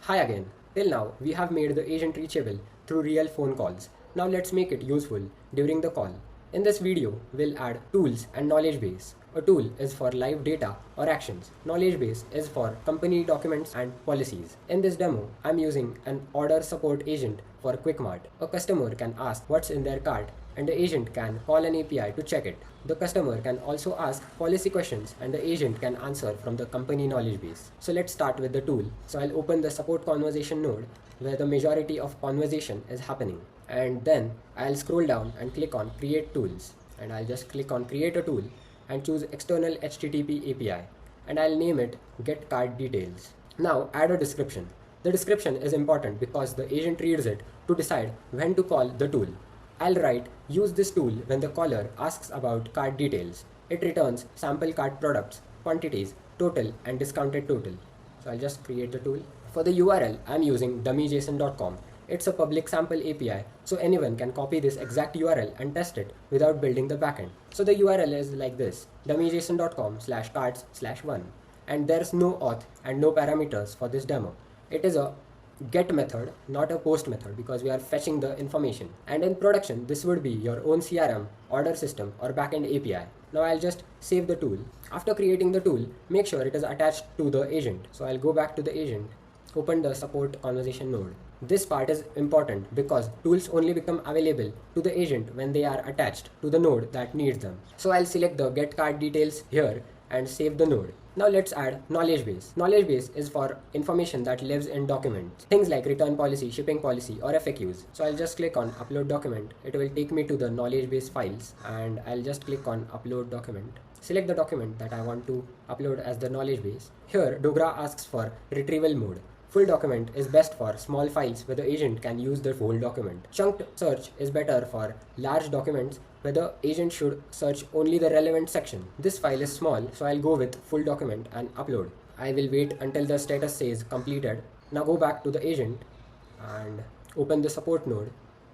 Hi again. Till now, we have made the agent reachable through real phone calls. Now let's make it useful during the call. In this video, we'll add tools and knowledge base. A tool is for live data or actions. Knowledge base is for company documents and policies. In this demo, I'm using an order support agent for QuickMart. A customer can ask what's in their cart and the agent can call an API to check it. The customer can also ask policy questions and the agent can answer from the company knowledge base. So let's start with the tool. So I'll open the support conversation node where the majority of conversation is happening. And then I'll scroll down and click on create tools. And I'll just click on create a tool and choose external HTTP API. And I'll name it get card details. Now add a description. The description is important because the agent reads it to decide when to call the tool. I'll write use this tool when the caller asks about card details. It returns sample card products, quantities, total and discounted total. So I'll just create the tool. For the URL, I'm using dummyjson.com. It's a public sample API, so anyone can copy this exact URL and test it without building the backend. So the URL is like this, dummyjson.com/cards/1. And there's no auth and no parameters for this demo. It is a get method, not a post method, because we are fetching the information. And in production, this would be your own CRM, order system or backend API. Now I'll just save the tool. After creating the tool, make sure it is attached to the agent. So I'll go back to the agent, open the support conversation node. This part is important because tools only become available to the agent when they are attached to the node that needs them. So I'll select the get card details here and save the node. Now let's add knowledge base. Knowledge base is for information that lives in documents. Things like return policy, shipping policy or FAQs. So I'll just click on upload document. It will take me to the knowledge base files and I'll just click on upload document. Select the document that I want to upload as the knowledge base. Here Dograh asks for retrieval mode. Full document is best for small files where the agent can use the whole document. Chunked search is better for large documents where the agent should search only the relevant section. This file is small, so I'll go with full document and upload. I will wait until the status says completed. Now go back to the agent and open the support node.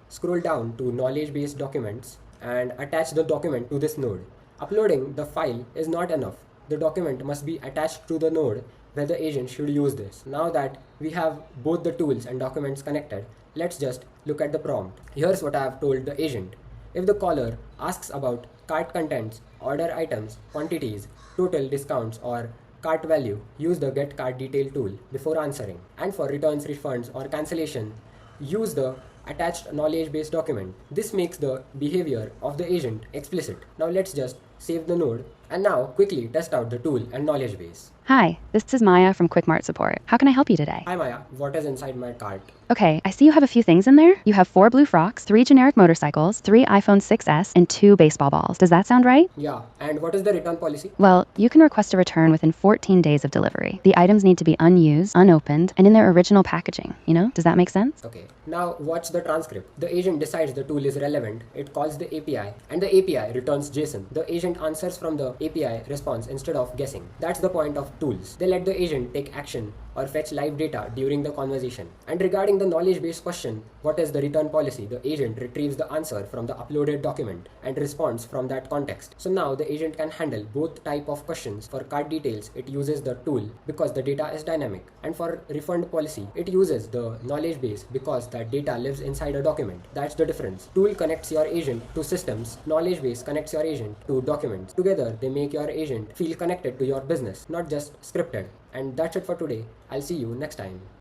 Scroll down to knowledge base documents and attach the document to this node. Uploading the file is not enough. The document must be attached to the node where the agent should use this. Now that we have both the tools and documents connected, let's just look at the prompt. Here's what I have told the agent. If the caller asks about cart contents, order items, quantities, total discounts or cart value, use the get cart detail tool before answering. And for returns, refunds or cancellation, use the attached knowledge base document. This makes the behavior of the agent explicit. Now let's just save the node and now quickly test out the tool and knowledge base. Hi, this is Maya from QuickMart Support. How can I help you today? Hi Maya, what is inside my cart? Okay, I see you have a few things in there. You have 4 blue frocks, 3 generic motorcycles, 3 iPhone 6s, and 2 baseball balls. Does that sound right? Yeah, and what is the return policy? Well, you can request a return within 14 days of delivery. The items need to be unused, unopened, and in their original packaging. Does that make sense? Okay, now watch the transcript. The agent decides the tool is relevant, it calls the API, and the API returns JSON. The agent answers from the API response instead of guessing. That's the point of tools. They let the agent take action or fetch live data during the conversation. And regarding the knowledge base question, what is the return policy? The agent retrieves the answer from the uploaded document and responds from that context. So now the agent can handle both type of questions. For card details, it uses the tool because the data is dynamic. And for refund policy, it uses the knowledge base because that data lives inside a document. That's the difference. Tool connects your agent to systems. Knowledge base connects your agent to documents. Together, they make your agent feel connected to your business, not just scripted. And that's it for today. I'll see you next time.